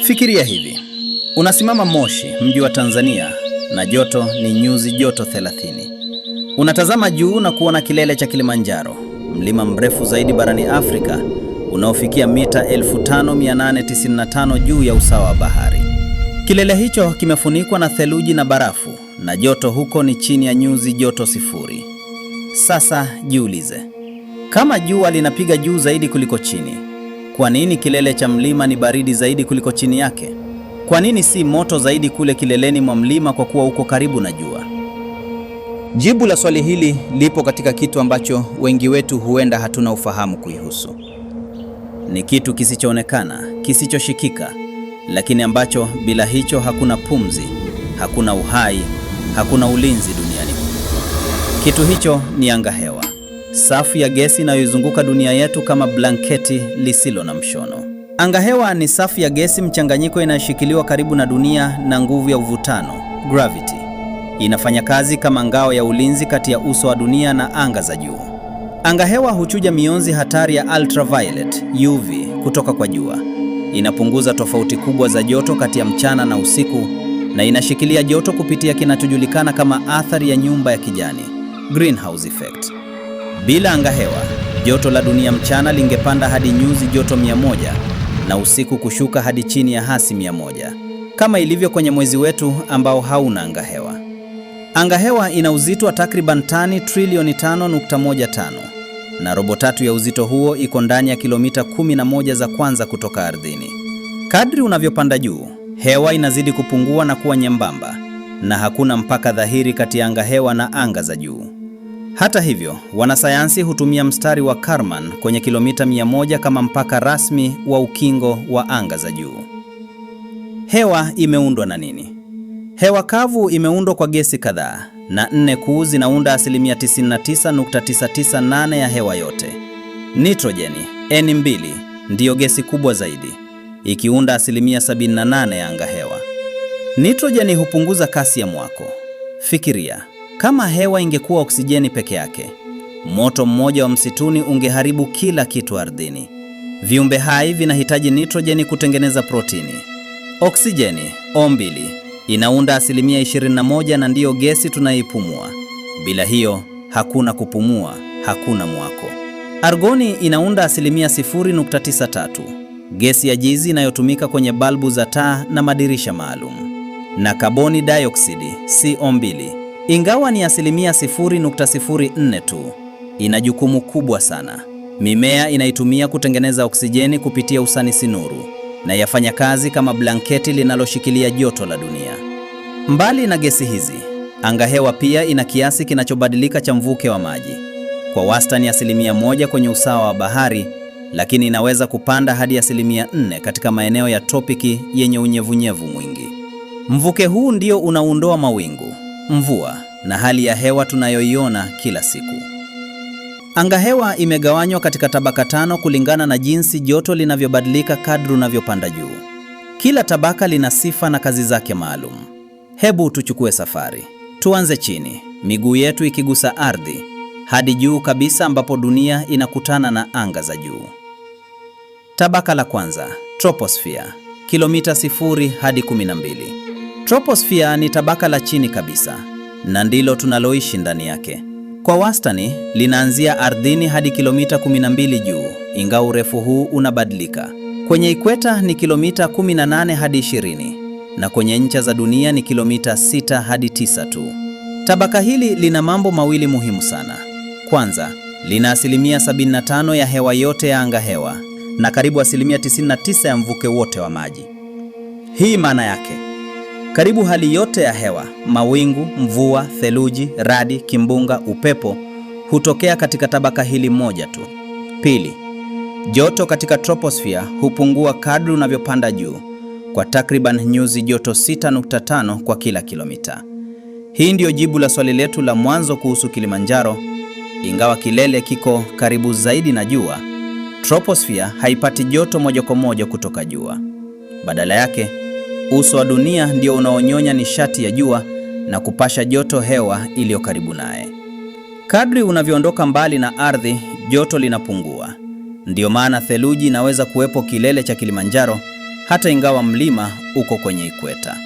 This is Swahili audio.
Fikiria hivi. Unasimama Moshi, mji wa Tanzania, na joto ni nyuzi joto 30. Unatazama juu na kuona kilele cha Kilimanjaro, mlima mrefu zaidi barani Afrika, unaofikia mita 5895 juu ya usawa wa bahari. Kilele hicho kimefunikwa na theluji na barafu, na joto huko ni chini ya nyuzi joto 0. Sasa jiulize, kama jua linapiga juu zaidi kuliko chini, kwa nini kilele cha mlima ni baridi zaidi kuliko chini yake? Kwa nini si moto zaidi kule kileleni mwa mlima kwa kuwa uko karibu na jua? Jibu la swali hili lipo katika kitu ambacho wengi wetu huenda hatuna ufahamu kuihusu. Ni kitu kisichoonekana, kisichoshikika, lakini ambacho bila hicho hakuna pumzi, hakuna uhai, hakuna ulinzi duniani. Kitu hicho ni angahewa, safu ya gesi inayoizunguka dunia yetu kama blanketi lisilo na mshono. Angahewa ni safu ya gesi mchanganyiko inayoshikiliwa karibu na dunia na nguvu ya uvutano, gravity. Inafanya kazi kama ngao ya ulinzi kati ya uso wa dunia na anga za juu. Angahewa huchuja mionzi hatari ya ultraviolet, UV, kutoka kwa jua. Inapunguza tofauti kubwa za joto kati ya mchana na usiku, na inashikilia joto kupitia kinachojulikana kama athari ya nyumba ya kijani, greenhouse effect. Bila angahewa, joto la dunia mchana lingepanda hadi nyuzi joto 100 na usiku kushuka hadi chini ya hasi 100, kama ilivyo kwenye mwezi wetu ambao hauna angahewa. Angahewa ina uzito wa takriban tani trilioni 5.15, na robo tatu ya uzito huo iko ndani ya kilomita 11 za kwanza kutoka ardhini. Kadri unavyopanda juu, hewa inazidi kupungua na kuwa nyembamba, na hakuna mpaka dhahiri kati ya angahewa na anga za juu. Hata hivyo, wanasayansi hutumia mstari wa Kármán kwenye kilomita 100 kama mpaka rasmi wa ukingo wa anga za juu. Hewa imeundwa na nini? Hewa kavu imeundwa kwa gesi kadhaa, na 4 kuu zinaunda asilimia 99.998 ya hewa yote. Nitrojeni, N2, ndiyo gesi kubwa zaidi, ikiunda asilimia 78 ya angahewa. Nitrojeni hupunguza kasi ya mwako. Fikiria, kama hewa ingekuwa oksijeni peke yake, moto mmoja wa msituni ungeharibu kila kitu ardhini. Viumbe hai vinahitaji nitrojeni kutengeneza protini. Oksijeni, O2, inaunda asilimia 21 na ndiyo gesi tunayoipumua. Bila hiyo, hakuna kupumua, hakuna mwako. Argoni inaunda asilimia 0.93, gesi ya jizi inayotumika kwenye balbu za taa na madirisha maalum. Na kaboni dioksidi, CO2, ingawa ni asilimia 0.04 tu, ina jukumu kubwa sana. Mimea inaitumia kutengeneza oksijeni kupitia usanisi nuru, na yafanya kazi kama blanketi linaloshikilia joto la dunia. Mbali na gesi hizi, angahewa pia ina kiasi kinachobadilika cha mvuke wa maji, kwa wastani asilimia 1 kwenye usawa wa bahari, lakini inaweza kupanda hadi asilimia 4 katika maeneo ya tropiki yenye unyevunyevu mwingi. Mvuke huu ndio unaondoa mawingu, mvua na hali ya hewa tunayoiona kila siku. Angahewa imegawanywa katika tabaka 5 kulingana na jinsi joto linavyobadilika kadri unavyopanda juu. Kila tabaka lina sifa na kazi zake maalum. Hebu tuchukue safari. Tuanze chini, miguu yetu ikigusa ardhi, hadi juu kabisa ambapo dunia inakutana na anga za juu. Tabaka la kwanza, troposphere, kilomita 0 hadi 12. Troposphere ni tabaka la chini kabisa, na ndilo tunaloishi ndani yake. Kwa wastani, linaanzia ardhini hadi kilomita 12 juu, ingawa urefu huu unabadilika. Kwenye ikweta ni kilomita 18 hadi 20, na kwenye ncha za dunia ni kilomita 6 hadi 9 tu. Tabaka hili lina mambo mawili muhimu sana. Kwanza, lina asilimia 75 ya hewa yote ya angahewa, na karibu asilimia 99 ya mvuke wote wa maji. Hii maana yake, karibu hali yote ya hewa, mawingu, mvua, theluji, radi, kimbunga, upepo, hutokea katika tabaka hili moja tu. Pili, joto katika troposphere hupungua kadri unavyopanda juu, kwa takriban nyuzi joto 6.5 kwa kila kilomita. Hii ndiyo jibu la swali letu la mwanzo kuhusu Kilimanjaro. Ingawa kilele kiko karibu zaidi na jua, troposphere haipati joto moja kwa moja kutoka jua. Badala yake, uso wa dunia ndio unaonyonya nishati ya jua na kupasha joto hewa iliyo karibu naye. Kadri unavyoondoka mbali na ardhi, joto linapungua. Ndiyo maana theluji inaweza kuwepo kilele cha Kilimanjaro, hata ingawa mlima uko kwenye ikweta.